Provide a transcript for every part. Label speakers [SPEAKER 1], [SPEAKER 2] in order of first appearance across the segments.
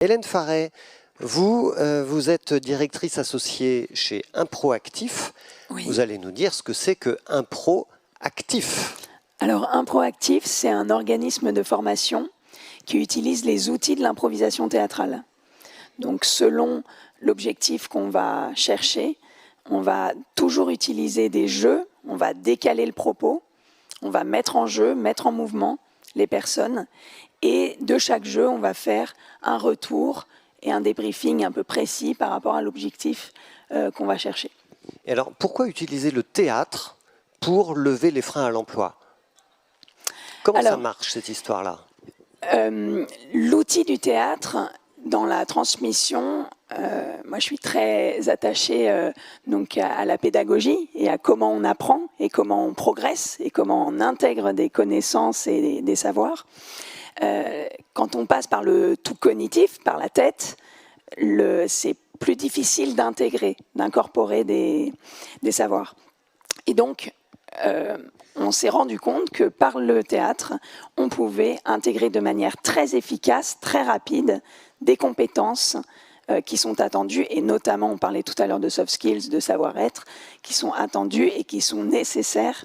[SPEAKER 1] Hélène Farret, vous, vous êtes directrice associée chez Improactif.
[SPEAKER 2] Oui.
[SPEAKER 1] Vous allez nous dire ce que c'est que Improactif.
[SPEAKER 2] Alors, Improactif, c'est un organisme de formation qui utilise les outils de l'improvisation théâtrale. Donc, selon l'objectif qu'on va chercher, on va toujours utiliser des jeux, on va décaler le propos, on va mettre en jeu, mettre en mouvement les personnes, et de chaque jeu, on va faire un retour et un débriefing un peu précis par rapport à l'objectif qu'on va chercher.
[SPEAKER 1] Et alors, pourquoi utiliser le théâtre pour lever les freins à l'emploi? Comment ça marche, cette histoire-là?
[SPEAKER 2] L'outil du théâtre, dans la transmission, moi je suis très attachée donc à la pédagogie et à comment on apprend et comment on progresse et comment on intègre des connaissances et des savoirs. Quand on passe par le tout cognitif, par la tête, c'est plus difficile d'intégrer, d'incorporer des savoirs. Et donc, on s'est rendu compte que par le théâtre, on pouvait intégrer de manière très efficace, très rapide, des compétences qui sont attendues, et notamment, on parlait tout à l'heure de soft skills, de savoir-être, qui sont attendues et qui sont nécessaires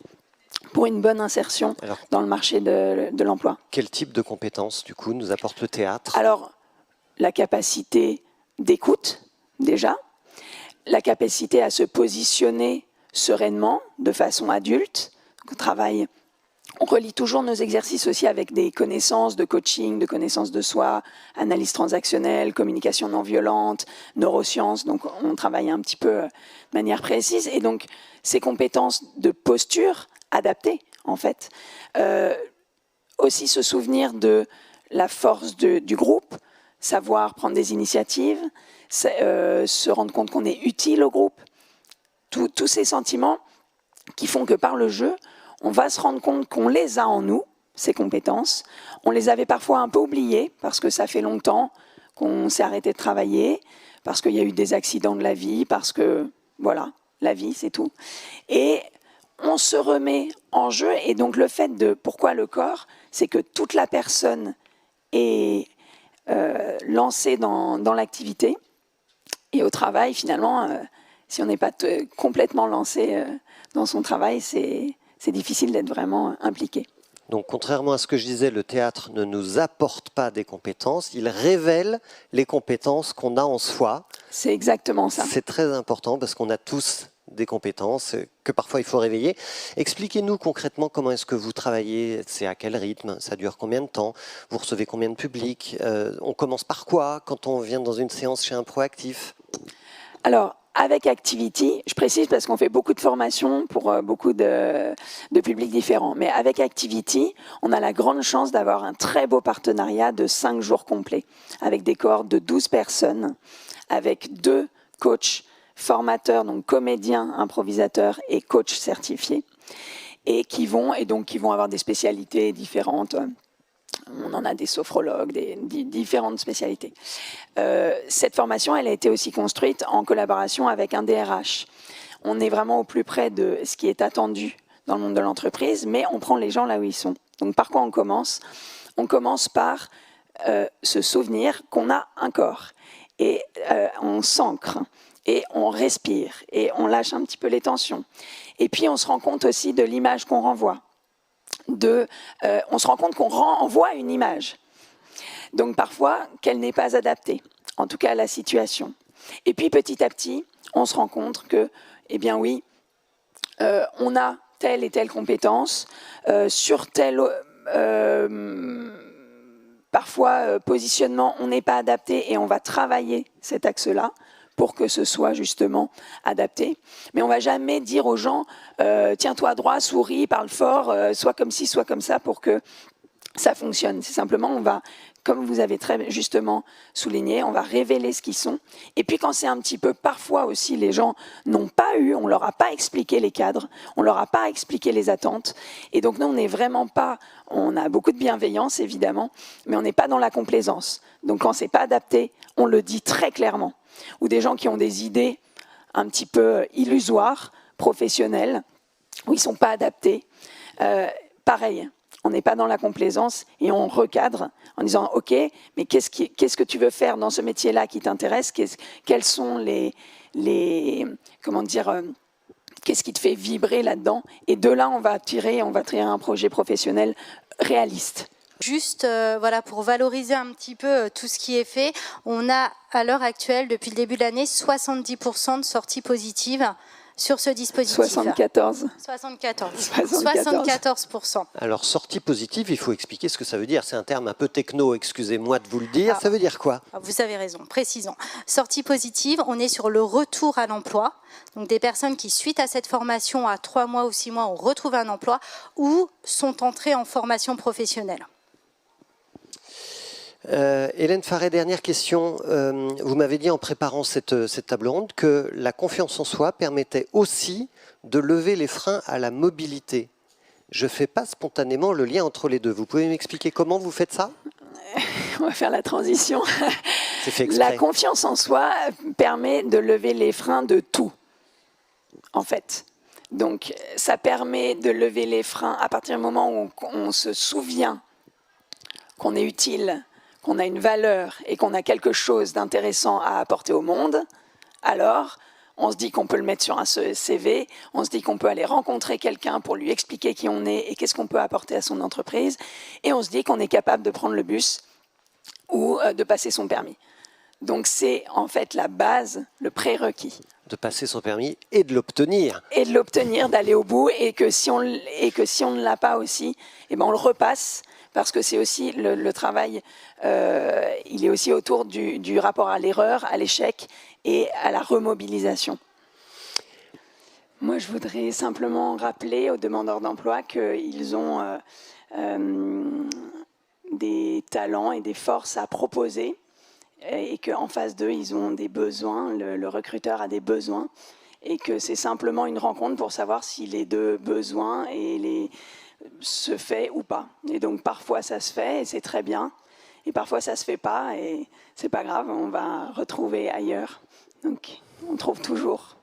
[SPEAKER 2] pour une bonne insertion dans le marché de l'emploi.
[SPEAKER 1] Quel type de compétences, du coup, nous apporte le théâtre?
[SPEAKER 2] Alors, la capacité d'écoute, déjà, la capacité à se positionner sereinement, de façon adulte. On relie toujours nos exercices aussi avec des connaissances de coaching, de connaissances de soi, analyse transactionnelle, communication non violente, neurosciences. Donc, on travaille un petit peu de manière précise. Et donc, ces compétences de posture adaptées, en fait. Aussi se souvenir de la force du groupe, savoir prendre des initiatives, se rendre compte qu'on est utile au groupe. Tous ces sentiments qui font que par le jeu, on va se rendre compte qu'on les a en nous, ces compétences. On les avait parfois un peu oubliées parce que ça fait longtemps qu'on s'est arrêté de travailler, parce qu'il y a eu des accidents de la vie, parce que, voilà, la vie, c'est tout. Et on se remet en jeu, et donc le fait de... Pourquoi le corps? C'est que toute la personne est lancée dans l'activité, et au travail, finalement, si on n'est pas complètement lancé dans son travail, c'est difficile d'être vraiment impliqué.
[SPEAKER 1] Donc, contrairement à ce que je disais, le théâtre ne nous apporte pas des compétences, il révèle les compétences qu'on a en soi.
[SPEAKER 2] C'est exactement ça.
[SPEAKER 1] C'est très important parce qu'on a tous des compétences que parfois il faut réveiller. Expliquez-nous concrètement comment est-ce que vous travaillez, c'est à quel rythme, ça dure combien de temps, vous recevez combien de public, on commence par quoi quand on vient dans une séance chez Improactif?
[SPEAKER 2] Alors, avec Activity, je précise parce qu'on fait beaucoup de formations pour beaucoup de publics différents, mais avec Activity, on a la grande chance d'avoir un très beau partenariat de 5 jours complets, avec des cohortes de 12 personnes, avec 2 coachs formateurs, donc comédiens, improvisateurs et coachs certifiés, et qui vont avoir des spécialités différentes. On en a des sophrologues, des différentes spécialités. Cette formation, elle a été aussi construite en collaboration avec un DRH. On est vraiment au plus près de ce qui est attendu dans le monde de l'entreprise, mais on prend les gens là où ils sont. Donc par quoi on commence? On commence par se souvenir qu'on a un corps, et on s'ancre, et on respire, et on lâche un petit peu les tensions. Et puis on se rend compte aussi de l'image qu'on renvoie. On se rend compte qu'on renvoie une image. Donc parfois, qu'elle n'est pas adaptée, en tout cas à la situation. Et puis petit à petit, on se rend compte que, eh bien oui, on a telle et telle compétence, sur tel parfois positionnement, on n'est pas adapté, et on va travailler cet axe-là pour que ce soit justement adapté. Mais on ne va jamais dire aux gens tiens-toi droit, souris, parle fort, soit comme ci, soit comme ça, pour que ça fonctionne. C'est simplement, on va, comme vous avez très justement souligné, on va révéler ce qu'ils sont. Et puis quand c'est un petit peu, parfois aussi, les gens n'ont pas eu, on ne leur a pas expliqué les cadres, on ne leur a pas expliqué les attentes. Et donc nous, on n'est vraiment pas, on a beaucoup de bienveillance évidemment, mais on n'est pas dans la complaisance. Donc quand ce n'est pas adapté, on le dit très clairement. Ou des gens qui ont des idées un petit peu illusoires, professionnelles, où ils ne sont pas adaptés. Pareil, On n'est pas dans la complaisance et on recadre en disant « Ok, mais qu'est-ce que tu veux faire dans ce métier-là qui t'intéresse? Quels sont comment dire, qu'est-ce qui te fait vibrer là-dedans ?» Et de là, on va tirer un projet professionnel réaliste.
[SPEAKER 3] Juste voilà, pour valoriser un petit peu tout ce qui est fait, on a à l'heure actuelle, depuis le début de l'année, 70% de sorties positives sur ce dispositif.
[SPEAKER 2] 74.
[SPEAKER 3] 74%.
[SPEAKER 1] Alors, sortie positive, il faut expliquer ce que ça veut dire. C'est un terme un peu techno, excusez-moi de vous le dire. Ça veut dire quoi?
[SPEAKER 3] Vous avez raison, précisons. Sortie positive, on est sur le retour à l'emploi. Donc des personnes qui, suite à cette formation, à 3 mois ou 6 mois, ont retrouvé un emploi ou sont entrées en formation professionnelle.
[SPEAKER 1] Hélène Farret, dernière question. Vous m'avez dit en préparant cette table ronde que la confiance en soi permettait aussi de lever les freins à la mobilité. Je ne fais pas spontanément le lien entre les deux. Vous pouvez m'expliquer comment vous faites ça?
[SPEAKER 2] On va faire la transition.
[SPEAKER 1] C'est fait exprès.
[SPEAKER 2] La confiance en soi permet de lever les freins de tout, en fait. Donc, ça permet de lever les freins à partir du moment où on se souvient qu'on est utile, qu'on a une valeur et qu'on a quelque chose d'intéressant à apporter au monde. Alors, on se dit qu'on peut le mettre sur un CV, on se dit qu'on peut aller rencontrer quelqu'un pour lui expliquer qui on est et qu'est-ce qu'on peut apporter à son entreprise, et on se dit qu'on est capable de prendre le bus ou de passer son permis. Donc c'est en fait la base, le prérequis.
[SPEAKER 1] De passer son permis et de l'obtenir.
[SPEAKER 2] Et de l'obtenir, d'aller au bout, et que si on ne l'a pas aussi, eh ben on le repasse, parce que c'est aussi le travail, il est aussi autour du rapport à l'erreur, à l'échec et à la remobilisation. Moi, je voudrais simplement rappeler aux demandeurs d'emploi qu'ils ont des talents et des forces à proposer, et qu'en face d'eux, ils ont des besoins, le recruteur a des besoins, et que c'est simplement une rencontre pour savoir si les deux besoins se fait ou pas. Et donc parfois ça se fait et c'est très bien, et parfois ça se fait pas et c'est pas grave, on va retrouver ailleurs. Donc on trouve toujours.